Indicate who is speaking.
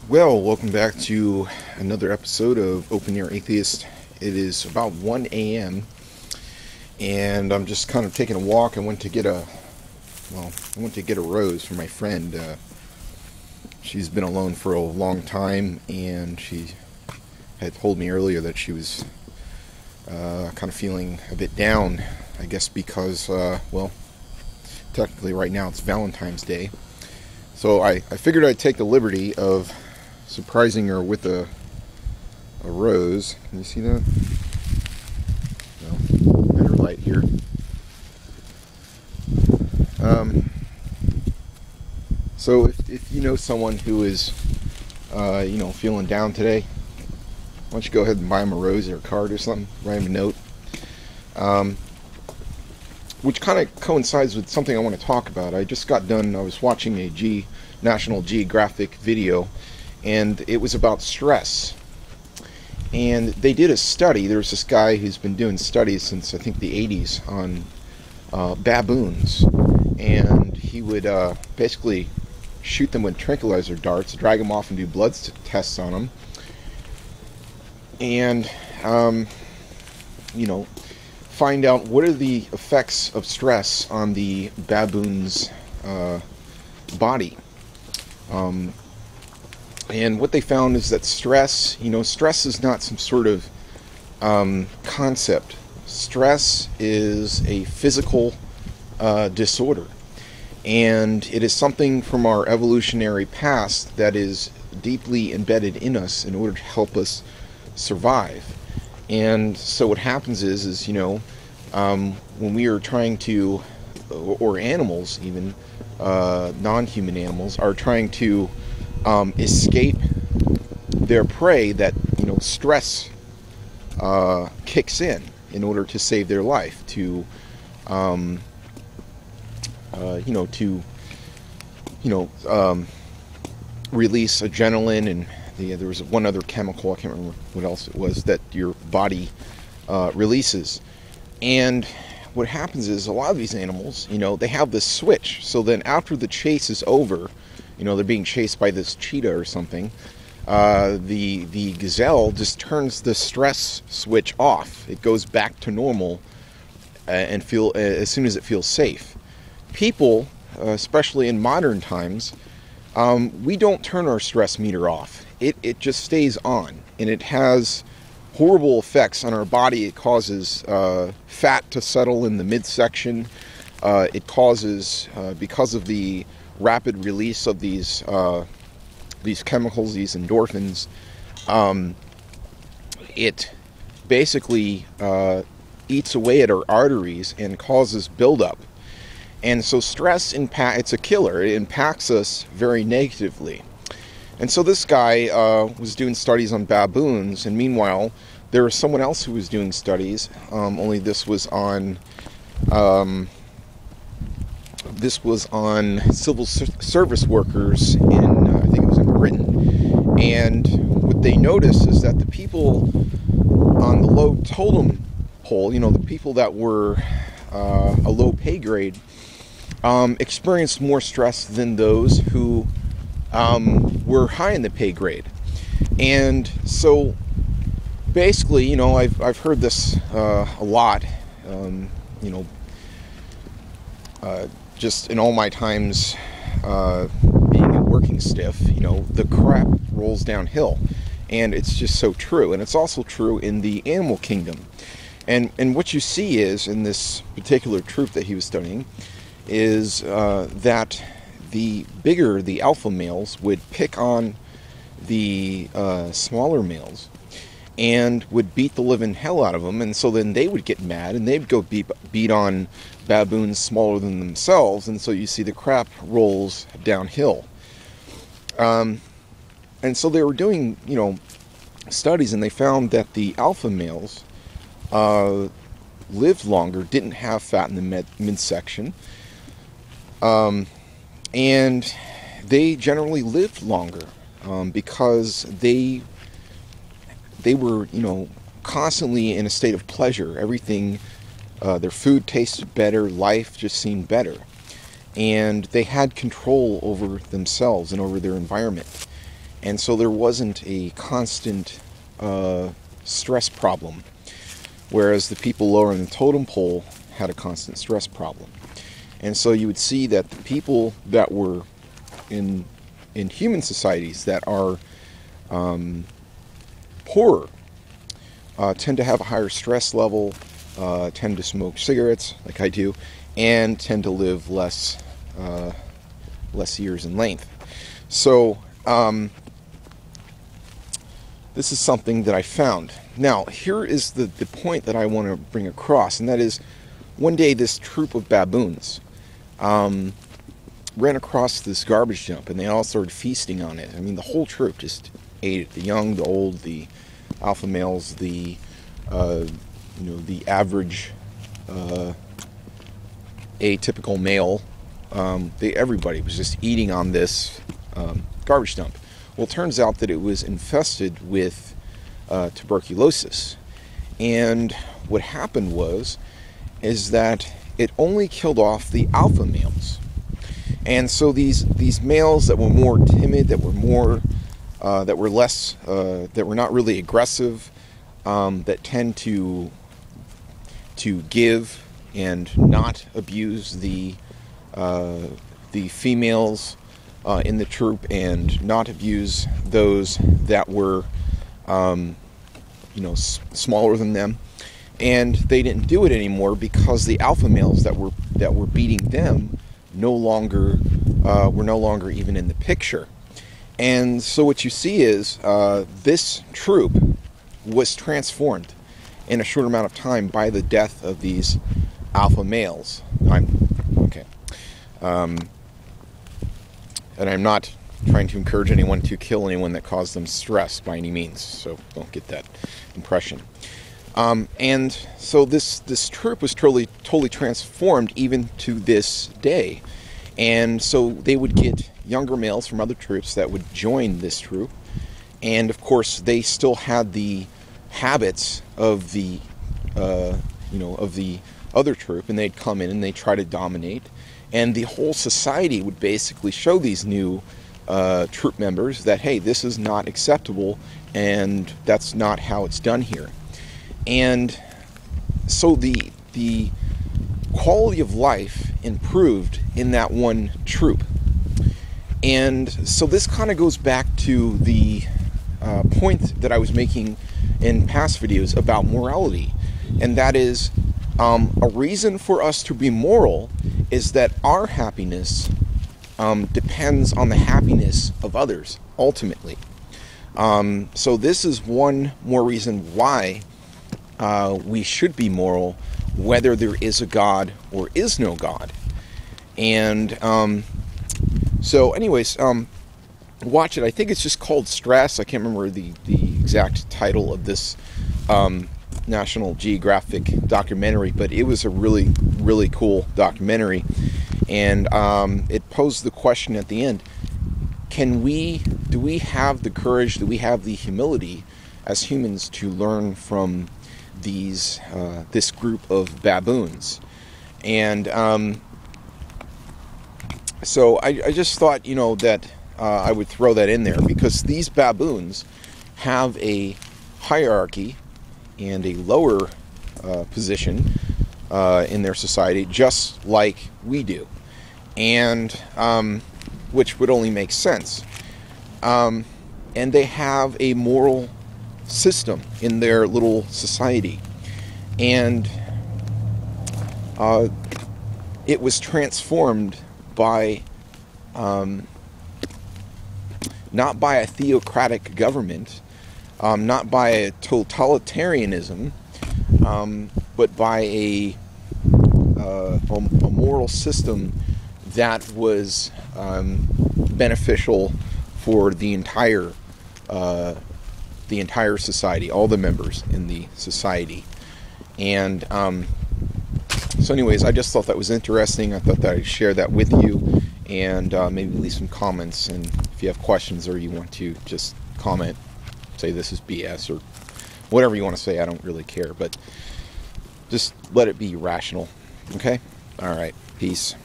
Speaker 1: Well, welcome back to another episode of OpenAirAtheist. It is about 1 a.m. and I'm just kind of taking a walk. I went to get a rose for my friend. She's been alone for a long time, and she had told me earlier that she was kind of feeling a bit down, I guess because, technically right now it's Valentine's Day. So I figured I'd take the liberty of surprising her with a rose. Can you see that? No, better light here. So if you know someone who is, feeling down today, why don't you go ahead and buy them a rose or a card or something, write them a note. Which kind of coincides with something I want to talk about. I just got done, I was watching a National Geographic video, and it was about stress. And they did a study. There's this guy who's been doing studies since I think the 80s on baboons, and he would basically shoot them with tranquilizer darts, drag them off and do blood tests on them, and find out what are the effects of stress on the baboon's body. And what they found is that stress is not some sort of concept. Stress is a physical disorder. And it is something from our evolutionary past that is deeply embedded in us in order to help us survive. And so what happens is when we are trying to, or animals even, non-human animals, are trying to escape their prey, that stress kicks in order to save their life, to release adrenaline, and there was one other chemical, I can't remember what else it was, that your body releases. And what happens is a lot of these animals, they have this switch. So then after the chase is over, they're being chased by this cheetah or something, the gazelle just turns the stress switch off. It goes back to normal and as soon as it feels safe. People, especially in modern times, we don't turn our stress meter off. It just stays on, and it has horrible effects on our body. It causes fat to settle in the midsection. It causes, because of the rapid release of these chemicals, these endorphins, it basically eats away at our arteries and causes buildup. And so stress it's a killer. It impacts us very negatively. And so this guy was doing studies on baboons, and meanwhile there was someone else who was doing studies, only this was on civil service workers in, I think it was in Britain. And what they noticed is that the people on the low totem pole, the people that were a low pay grade, experienced more stress than those who were high in the pay grade. And so basically, I've heard this a lot, just in all my times being a working stiff, the crap rolls downhill. And it's just so true. And it's also true in the animal kingdom. And what you see is, in this particular troop that he was studying, is that the bigger the alpha males would pick on the smaller males and would beat the living hell out of them. And so then they would get mad and they'd go beat on baboons smaller than themselves. And so you see the crap rolls downhill. And so they were doing, studies, and they found that the alpha males lived longer, didn't have fat in the midsection, and they generally lived longer because they were, constantly in a state of pleasure. Everything, their food tasted better, life just seemed better. And they had control over themselves and over their environment. And so there wasn't a constant stress problem, whereas the people lower in the totem pole had a constant stress problem. And so you would see that the people that were in human societies that are poorer tend to have a higher stress level, tend to smoke cigarettes like I do, and tend to live less years in length. So this is something that I found. Now, here is the point that I want to bring across, and that is, one day this troop of baboons ran across this garbage dump, and they all started feasting on it. I mean, the whole troop just ate it. The young, the old, the alpha males, the average atypical male. Everybody was just eating on this garbage dump. Well, it turns out that it was infested with tuberculosis, and what happened is that it only killed off the alpha males. And so these males that were more timid, that were less, that were not really aggressive, that tend to give and not abuse the females in the troop, and not abuse those that were smaller than them. And they didn't do it anymore because the alpha males that were beating them were no longer even in the picture. And so what you see is this troop was transformed in a short amount of time by the death of these alpha males. And I'm not trying to encourage anyone to kill anyone that caused them stress by any means, so don't get that impression. And so this troop was totally transformed even to this day. And so they would get younger males from other troops that would join this troop. And of course, they still had the habits of the other troop, and they'd come in and they'd try to dominate. And the whole society would basically show these new troop members that, hey, this is not acceptable, and that's not how it's done here. And so the quality of life improved in that one troop. And so this kind of goes back to the point that I was making in past videos about morality. And that is, a reason for us to be moral is that our happiness depends on the happiness of others, ultimately. So this is one more reason why we should be moral, whether there is a God or is no God. And so anyways, watch it. I think it's just called Stress. I can't remember the exact title of this National Geographic documentary, but it was a really, really cool documentary. And it posed the question at the end, do we have the courage, do we have the humility as humans to learn from this group of baboons? And so I just thought, that I would throw that in there, because these baboons have a hierarchy and a lower position in their society, just like we do, and which would only make sense. And they have a moral system in their little society, and it was transformed by not by a theocratic government, not by a totalitarianism, but by a moral system that was beneficial for the entire society, all the members in the society. And so anyways, I just thought that was interesting. I thought that I'd share that with you, and maybe leave some comments. And if you have questions or you want to just comment, say this is BS or whatever you want to say, I don't really care, but just let it be rational. Okay? All right. Peace.